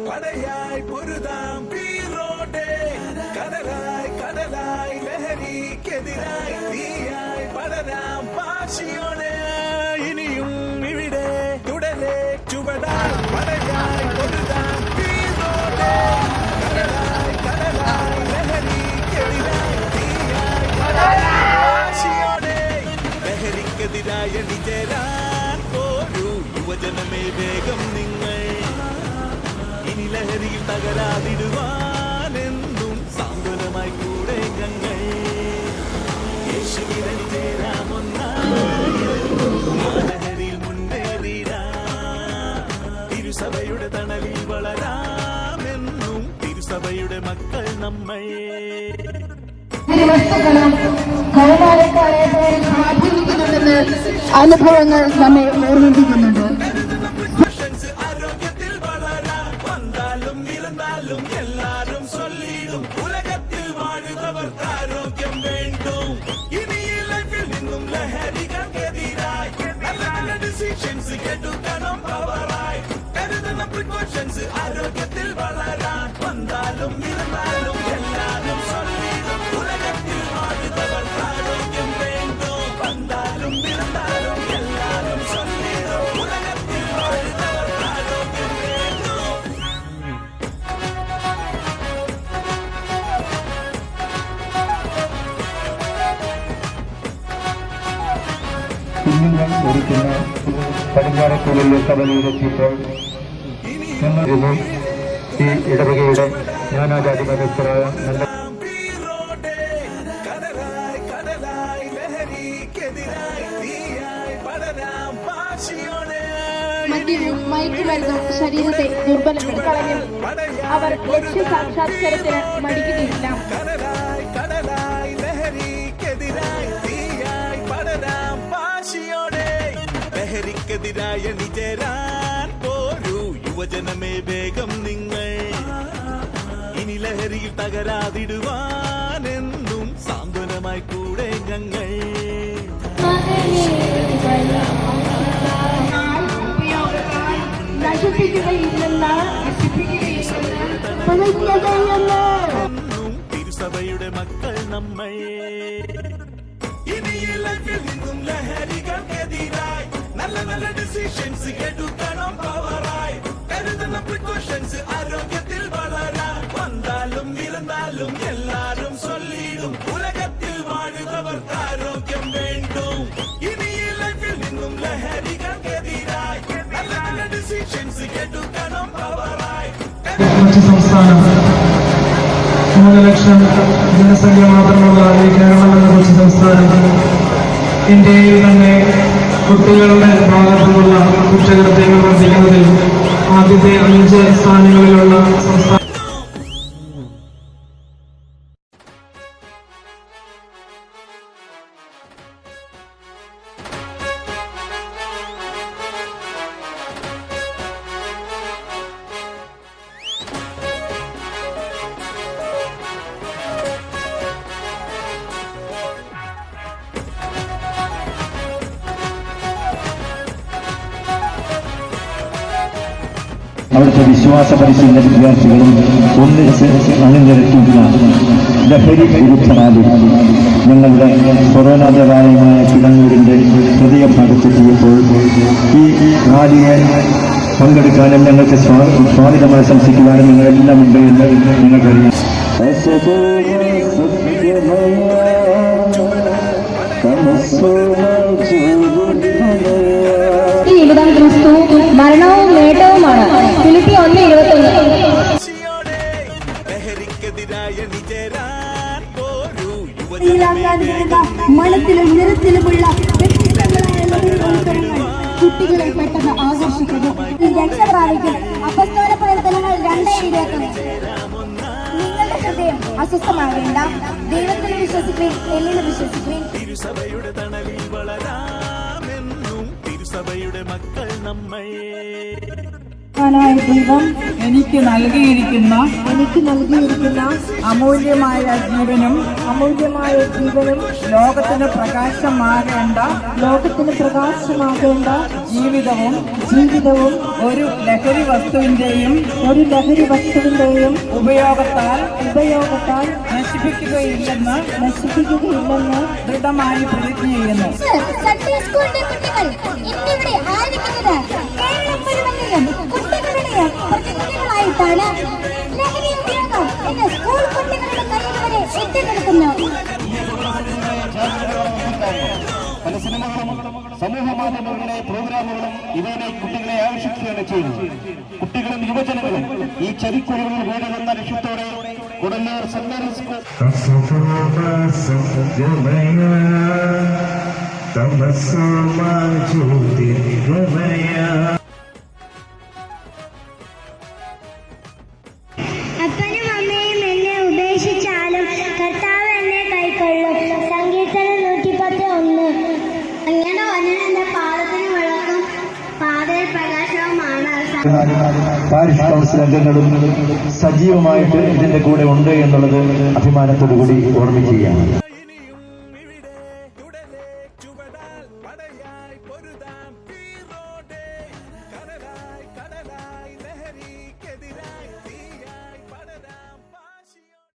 പടയായി പൊരുതാം വീറോടെ കടലായി കടലായി ലഹരിക്കെതിരായി തീയായി പടരാം വാശിയോടെ ഇനിയും ഇവിടെ തുടരെ ചുവടായി പടയായി പൊരുതാം വീറോടെ കടലായി കടലായി ലഹരിക്കെതിരായി തീയായി പടരാം വാശിയോടെ ലഹരിക്കെതിരായ നിജരാൻ പോരൂ യുവജനമേ വേഗം നിങ്ങൾ ഇനി ലഹരിയിൽ തകരാതിടുവാനെന്നും സാന്ത്വനമായി കൂടെ ഞങ്ങൾ യേശുവിനെ ചേരാമൊന്നാലഹരിയിൽ മുന്നേറിടാം തിരുസഭയുടെ തണലിൽ വളരാമെന്നും തിരുസഭയുടെ മക്കൾ നമ്മൾ അനുഭവങ്ങൾ നമ്മെ ഓർമ്മിപ്പിക്കുന്നുണ്ട്. எல்லாரும் சொல்லிடும் உலகத்தில் வாழ்பவர்க்கு ஆரோக்கியம் வேண்டும் இனி லைஃபில் நின்னும் லஹரிகள் எதிராய் நல்ல டிசிஷன்ஸ் எடுக்கணும் பவராய் கருதன ப்ரிகாஷன்ஸ் ஆரோக்கியத்தில் வளரான் வந்தாலும் இருந்தாலும் எல்லாரும் சொல்லிடும் உலகத்தில் வாழ்பவர்க்கு ஆரோக்கியம் வேண்டும் வந்தாலும் இருந்தாலும் எல்லாரும் சொல்லிடும் உலகத்தில் வாழ்பவர்க்கு ஆரோக்கியம் வேண்டும். കുഞ്ഞുങ്ങൾ ഒരുക്കുന്ന പടിഞ്ഞാറക്കൂടിലെ സഭയിലെത്തിയപ്പോൾ ഞങ്ങൾ ഈ ഇടവകയുടെ നാനാജാതി മതസ്ഥരായ നല്ല മയക്കുമരുന്ന് ശരീരത്തെ ദുർബലപ്പെടുത്തി അവർ ലക്ഷ്യ സാക്ഷാത്കാരത്തിന് മടിക്കുകയില്ല. ലഹരിക്കെതിരായ നിജരാൻ പോരൂ യുവജനമേ വേഗം നിങ്ങൾ ഇനി ലഹരിയിൽ തകരാതിടുവാനെന്നും സാന്ത്വനമായി കൂടെ ഞങ്ങൾ തിരുസഭയുടെ മക്കൾ നമ്മൾ ഇനി ലൈഫിൽ നിന്നും ലഹരികൾക്കെതിരായി നല്ല നല്ല ഡിസിഷൻസ് എടുക്കണം പവറായി കരുതണം പ്രിക്കോഷൻസ് ആരോഗ്യത്തിൽ വളരാൻ വന്നാലും ഇരുന്നാലും എല്ലാരും ചൊല്ലിടും ഉലകത്തിൽ വാഴുന്നവർക്ക് ആരോഗ്യം വേണ്ടും ഇനി ലൈഫിൽ നിന്നും ലഹരികൾക്കെതിരായി നല്ല നല്ല ഡിസിഷൻസ് എടുക്കണം പവറായി സംസ്ഥാനം 3 ലക്ഷം ജനസംഖ്യ മാത്രമുള്ള ഈ കേരളം എന്ന കൊച്ചു സംസ്ഥാനം ഇന്ത്യയിൽ തന്നെ കുട്ടികളുടെ ഭാഗത്തുനിന്നുള്ള കുറ്റകൃത്യങ്ങൾ വർദ്ധിക്കുന്നതിൽ ആദ്യത്തെ 5 സ്ഥാനങ്ങളിലുള്ള സംസ്ഥാനം. അവിടുത്തെ വിശ്വാസ പരിശീലന വിദ്യാർത്ഥികളും ഒന്നിച്ച് അണിനിരത്തിയുള്ള ലഹരി വിരുദ്ധ റാലി ഞങ്ങളുടെ കൊറോണ ദേവാലയമായ കിടങ്ങൂരിന്റെ ഹൃദയഭാഗത്തെത്തിയപ്പോൾ ഈ റാലിയെ പങ്കെടുക്കാനും ഞങ്ങൾക്ക് സ്വാഗതം ആശംസിക്കുവാനും നിങ്ങളെല്ലാം ഉണ്ട് എന്ന് നിങ്ങൾക്കറിയാം. ക്രിസ്തു മരണവും നേട്ടവുമാണ്. ഫിലിപ്പി 1:21. മണത്തിലും നിറത്തിലുമുള്ള കുട്ടികളെ പെട്ടെന്ന് ആകർഷിക്കുന്നു. രക്ഷ പ്രാപിക്കും. അപ്പസ്തോല പ്രവർത്തനങ്ങൾ 2:21. നിങ്ങളുടെ ഹൃദയം അസ്വസ്ഥമാകേണ്ട. ദൈവത്തിൽ വിശ്വസിക്കുകയും എന്നിൽ വിശ്വസിക്കുകയും തിരുസഭയുടെ തണലിൽ വളരാമെന്നും തിരുസഭയുടെ മക്കൾ നമ്മൾ ദൈവം എനിക്ക് നൽകിയിരിക്കുന്ന നൽകിയിരിക്കുന്ന അമൂല്യമായ ജീവനും ലോകത്തിന് പ്രകാശമാകേണ്ട ജീവിതവും ഒരു ലഹരി വസ്തുവിന്റെയും ഉപയോഗത്താൽ നശിപ്പിക്കുകയില്ലെന്ന് ദൃഢമായി പ്രതിജ്ഞ ചെയ്യുന്നു. സൺഡേ സ്കൂളിലെ കുട്ടികൾ ഇന്നിവിടെ ആരംഭിക്കുന്നത് കേരളം മുഴുവനിലും കുട്ടികളുടെ പ്രതിനിധികളായിട്ടാണ്. ലഹരി ഉപയോഗം എന്ന സ്കൂൾ കുട്ടികളുടെ കയ്യിൽ വരെ എത്തിനിൽക്കുന്നു. പല സിനിമകളും സമൂഹ മാധ്യമങ്ങളിലെ പ്രോഗ്രാമുകളും ഇവയിലേക്ക് കുട്ടികളെ ആകർഷിക്കുകയാണ് ചെയ്യുന്നത്. കുട്ടികളും യുവജനങ്ങളും ഈ ചതിക്കുഴികളിൽ വീടുന്ന ലക്ഷ്യത്തോടെ കൊടുങ്ങൂർ സെന്റ് സ്കൂൾ അപ്പനും അമ്മയും എന്നെ ഉപേക്ഷിച്ചാലും കർത്താവ് എന്നെ കൈക്കൊള്ളും. സങ്കീർത്തനം 110:1. അങ്ങനെ വന്നതിന്റെ പാദത്തിന് വിളക്കും പാതയിൽ പ്രകാശവുമാണ്. പാരിഷ് കൗൺസിൽ അംഗങ്ങളും സജീവമായിട്ട് ഇതിന്റെ കൂടെ ഉണ്ട് എന്നുള്ളത് അഭിമാനത്തോടു കൂടി ഓർമ്മിക്കുകയാണ്.